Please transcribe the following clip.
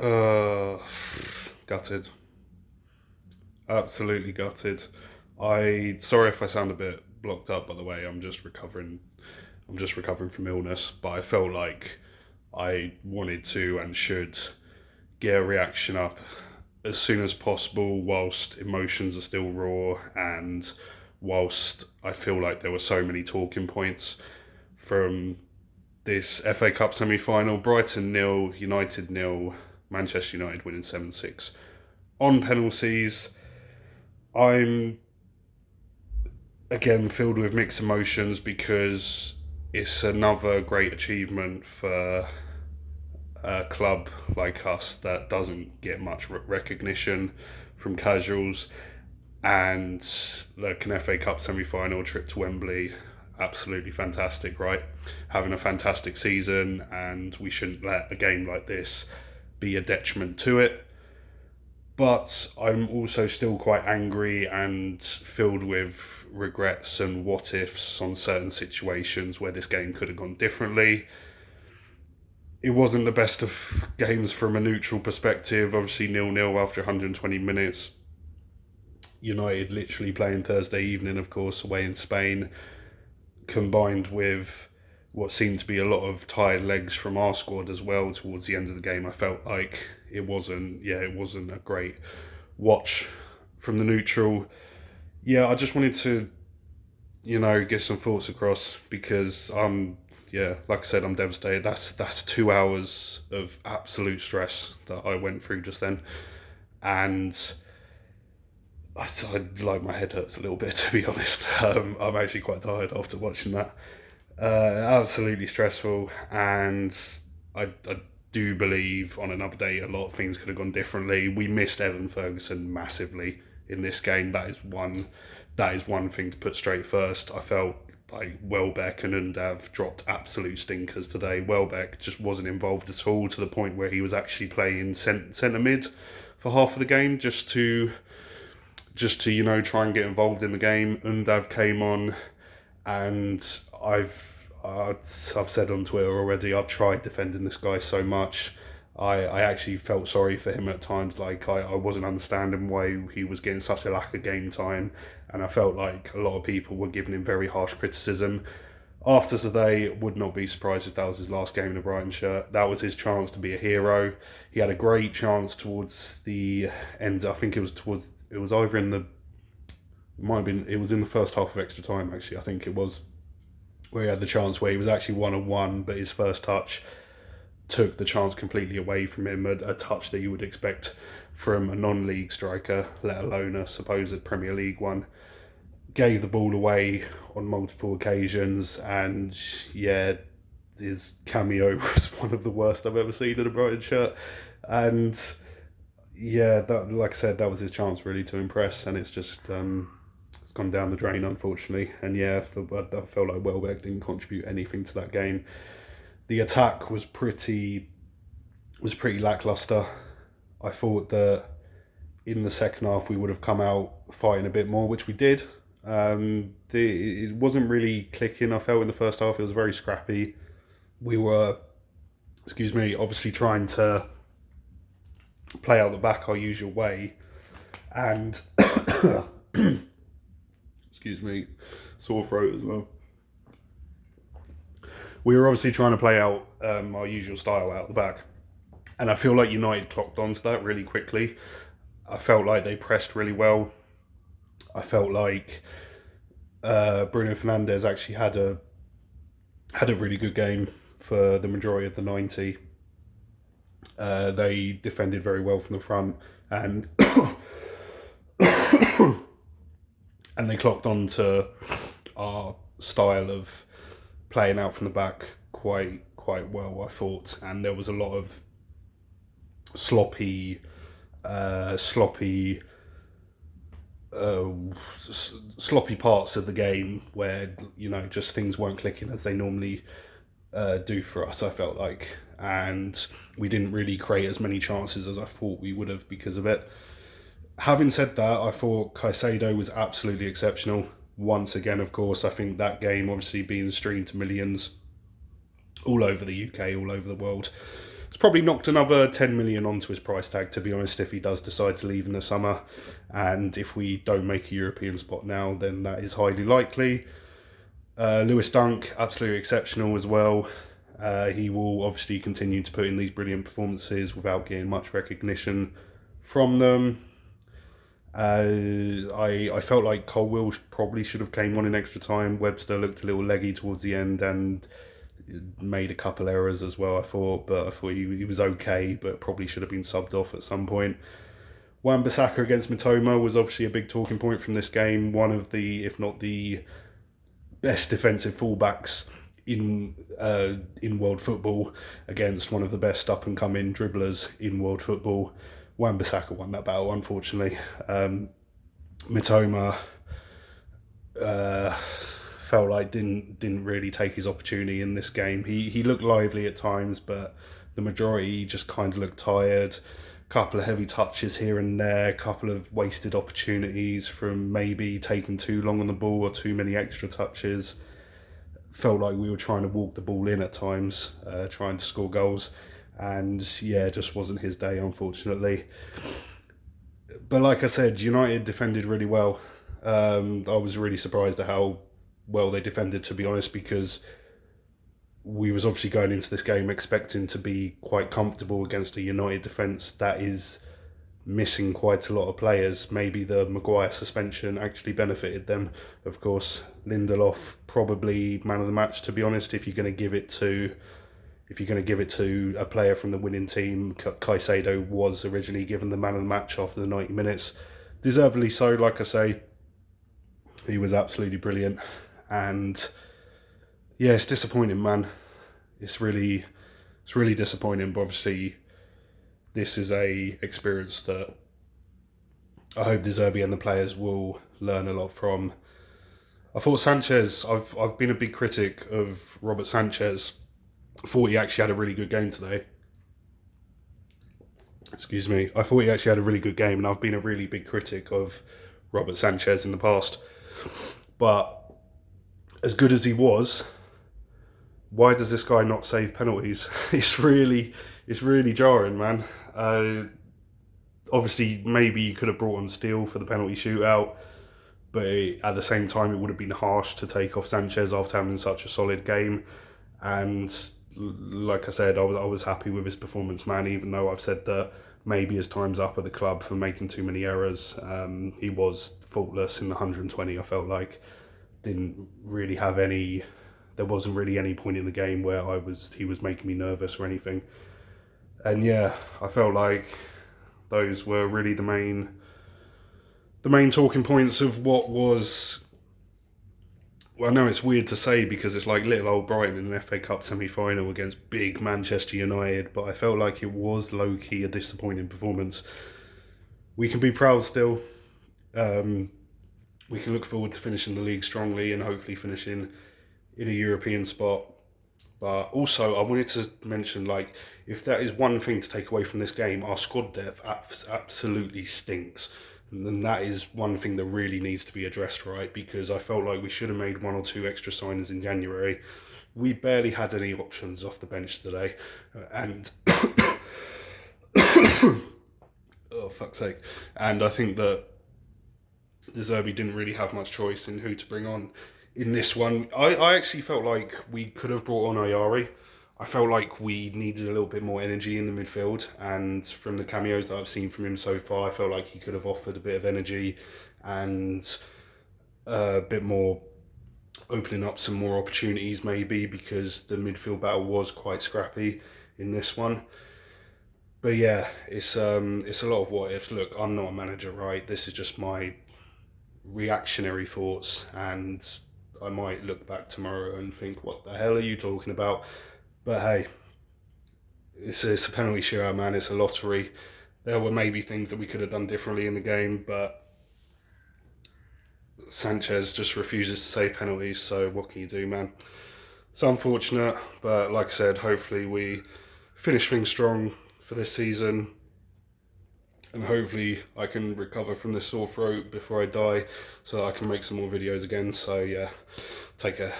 Uh, Gutted. Absolutely gutted. Sorry if I sound a bit blocked up, by the way. I'm just recovering from illness, but I felt like I wanted to and should get a reaction up as soon as possible whilst emotions are still raw and whilst I feel like there were so many talking points from this FA Cup semi-final. Brighton nil, United nil, Manchester United winning 7-6 on penalties. I'm again filled with mixed emotions because it's another great achievement for a club like us that doesn't get much recognition from casuals. And like an FA Cup semi-final trip to Wembley, absolutely fantastic, right? Having a fantastic season, and we shouldn't let a game like this be a detriment to it. But I'm also still quite angry and filled with regrets and what ifs on certain situations where this game could have gone differently. It wasn't the best of games from a neutral perspective, obviously 0-0 after 120 minutes. United literally playing Thursday evening, of course, away in Spain, combined with what seemed to be a lot of tired legs from our squad as well towards the end of the game. I felt like it wasn't a great watch from the neutral. Yeah, I just wanted to, get some thoughts across because like I said, I'm devastated. That's 2 hours of absolute stress that I went through just then, and like my head hurts a little bit to be honest. I'm actually quite tired after watching that. Absolutely stressful, and I do believe on another day a lot of things could have gone differently. We missed Evan Ferguson massively in this game. That is one thing to put straight first. I felt like Welbeck and Undav dropped absolute stinkers today. Welbeck just wasn't involved at all to the point where he was actually playing centre mid for half of the game just to try and get involved in the game. Undav came on, and I've I've said on Twitter already, I've tried defending this guy so much. I actually felt sorry for him at times. Like I wasn't understanding why he was getting such a lack of game time, and I felt like a lot of people were giving him very harsh criticism. After today, would not be surprised if that was his last game in a Brighton shirt. That was his chance to be a hero. He had a great chance towards the end. I think it was either in the it might have been it was in the first half of extra time actually. I think it was where he had the chance where he was actually 1-on-1, but his first touch took the chance completely away from him. A touch that you would expect from a non-league striker, let alone a supposed Premier League one. Gave the ball away on multiple occasions, and yeah, his cameo was one of the worst I've ever seen in a Brighton shirt. And yeah, that, like I said, that was his chance really to impress, and it's gone down the drain unfortunately. And yeah, I felt like Welbeck didn't contribute anything to that game. The attack was pretty lackluster. I thought that in the second half we would have come out fighting a bit more, which we did. It wasn't really clicking. I felt in the first half it was very scrappy. We were, obviously trying to play out the back our usual way, and excuse me, sore throat as well. We were obviously trying to play out our usual style out the back, and I feel like United clocked onto that really quickly. I felt like they pressed really well. I felt like Bruno Fernandes actually had a really good game for the majority of the 90. They defended very well from the front, and and they clocked on to our style of playing out from the back quite well, I thought. And there was a lot of sloppy uh, sloppy parts of the game where just things weren't clicking as they normally do for us. I felt like, and we didn't really create as many chances as I thought we would have because of it. Having said that, I thought Caicedo was absolutely exceptional. Once again, of course, I think that game obviously being streamed to millions all over the UK, all over the world, It's probably knocked another 10 million onto his price tag, to be honest, if he does decide to leave in the summer. And if we don't make a European spot now, then that is highly likely. Lewis Dunk, absolutely exceptional as well. He will obviously continue to put in these brilliant performances without getting much recognition from them. I felt like Colwill probably should have came on in extra time. Webster looked a little leggy towards the end and made a couple errors as well, I thought, but I thought he was okay, but probably should have been subbed off at some point. Wan-Bissaka against Mitoma was obviously a big talking point from this game. One of the, if not the best defensive fullbacks in world football against one of the best up and coming dribblers in world football. Wan-Bissaka won that battle, unfortunately. Mitoma felt like didn't really take his opportunity in this game. He looked lively at times, but the majority just kind of looked tired. Couple of heavy touches here and there, couple of wasted opportunities from maybe taking too long on the ball or too many extra touches. Felt like we were trying to walk the ball in at times, trying to score goals, and yeah, it just wasn't his day, unfortunately. But like I said, United defended really well. I was really surprised at how well they defended, to be honest, because we was obviously going into this game expecting to be quite comfortable against a United defence that is missing quite a lot of players. Maybe the Maguire suspension actually benefited them. Of course, Lindelof probably man of the match, to be honest. If you're going to give it to a player from the winning team, Caicedo was originally given the man of the match after the 90 minutes. Deservedly so, like I say. He was absolutely brilliant. And yeah, it's disappointing, man. It's really disappointing, but obviously this is a experience that I hope De Zerbi and the players will learn a lot from. I thought Sanchez, I've been a big critic of Robert Sanchez. I thought he actually had a really good game today. Excuse me. I thought he actually had a really good game, and I've been a really big critic of Robert Sanchez in the past. But as good as he was, why does this guy not save penalties? It's really jarring, man. Obviously, maybe you could have brought on Steele for the penalty shootout, but at the same time, it would have been harsh to take off Sanchez after having such a solid game. And like I said, I was happy with his performance, man, even though I've said that maybe his time's up at the club for making too many errors. He was faultless in the 120, I felt like. Didn't really have any... There wasn't really any point in the game where he was making me nervous or anything. And yeah, I felt like those were really the main talking points of what was... Well, I know it's weird to say because it's like little old Brighton in an FA Cup semi-final against big Manchester United, but I felt like it was low-key a disappointing performance. We can be proud still. We can look forward to finishing the league strongly and hopefully finishing in a European spot. But also, I wanted to mention, like, if that is one thing to take away from this game, our squad depth absolutely stinks. And then that is one thing that really needs to be addressed, right? Because I felt like we should have made one or two extra signings in January. We barely had any options off the bench today. And... oh, fuck's sake. And I think that De Zerbi didn't really have much choice in who to bring on in this one. I actually felt like we could have brought on Ayari. I felt like we needed a little bit more energy in the midfield, and from the cameos that I've seen from him so far, I felt like he could have offered a bit of energy and a bit more, opening up some more opportunities maybe, because the midfield battle was quite scrappy in this one. But yeah, it's a lot of what ifs. Look, I'm not a manager, right? This is just my reactionary thoughts, and I might look back tomorrow and think, what the hell are you talking about? But hey, it's a penalty shootout, man. It's a lottery. There were maybe things that we could have done differently in the game, but Sanchez just refuses to save penalties, so what can you do, man? It's unfortunate, but like I said, hopefully we finish things strong for this season, and hopefully I can recover from this sore throat before I die so that I can make some more videos again. So yeah, take care.